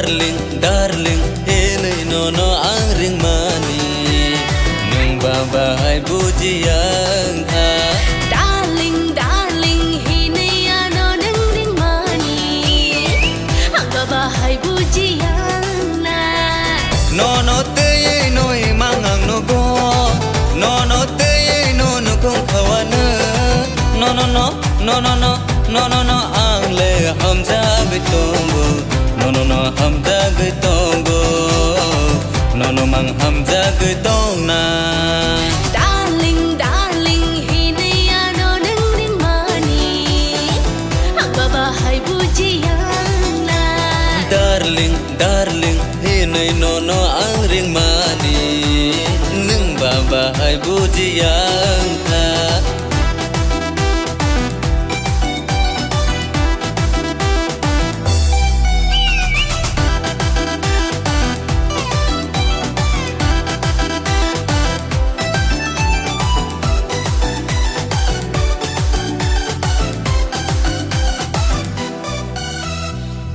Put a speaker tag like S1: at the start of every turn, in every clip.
S1: darling darling hele no no ang ring mani nung babay bujiyang ha
S2: darling darling hinaya no nang ring mani ang babahay bujiyang na
S1: no no te no mangang no go no no te no no kong kawana no no no no no no no no no ang le hamza bitongo no no no hamza bitongo no no mang hamza bitong na
S2: darling darling hinaya no nang ring mani ang babahay bujiyang na
S1: darling darling hinay no no ang ring mani nung babahay bujiyang ka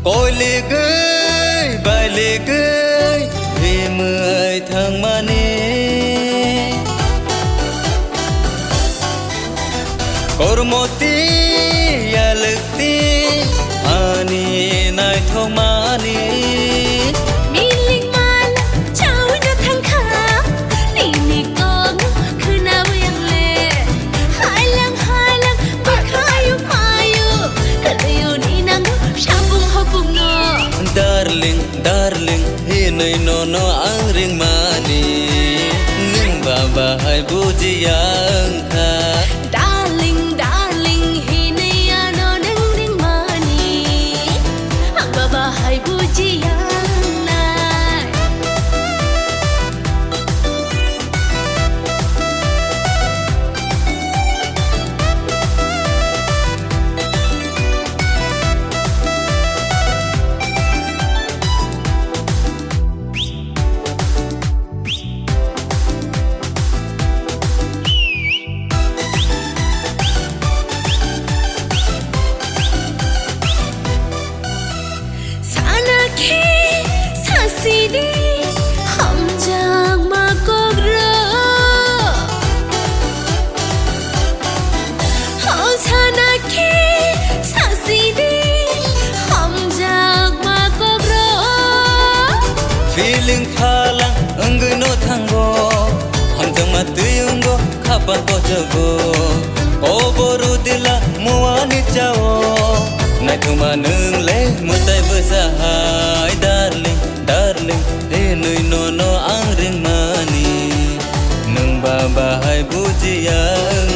S1: Ôi lê gơi, bài lê gơi, vì mười thằng mà nê. Cor một tí, ya lực tí, ani này thâu mà nê.
S2: Miling man chau na thang khá ni con cứ nào yang lệ hai lang bạc hai mayu kalau ni nang sambung hopung no
S1: Darling, darling, hinay no no ang ring mani, nung babahay bujiyang ka.
S2: darling darling hinaya no nang ring mani ang babahay bujiyang na Sidi ham jang ma kogra ho sana ke sidi ham jang ma kogra
S1: Feeling phalang angno thango ham jang ma tuyungo khapan ko jago o boru dila muani chao nai thuma nung le mutai besahai darling darling henui no no ang ring mani nung babahay bujiyang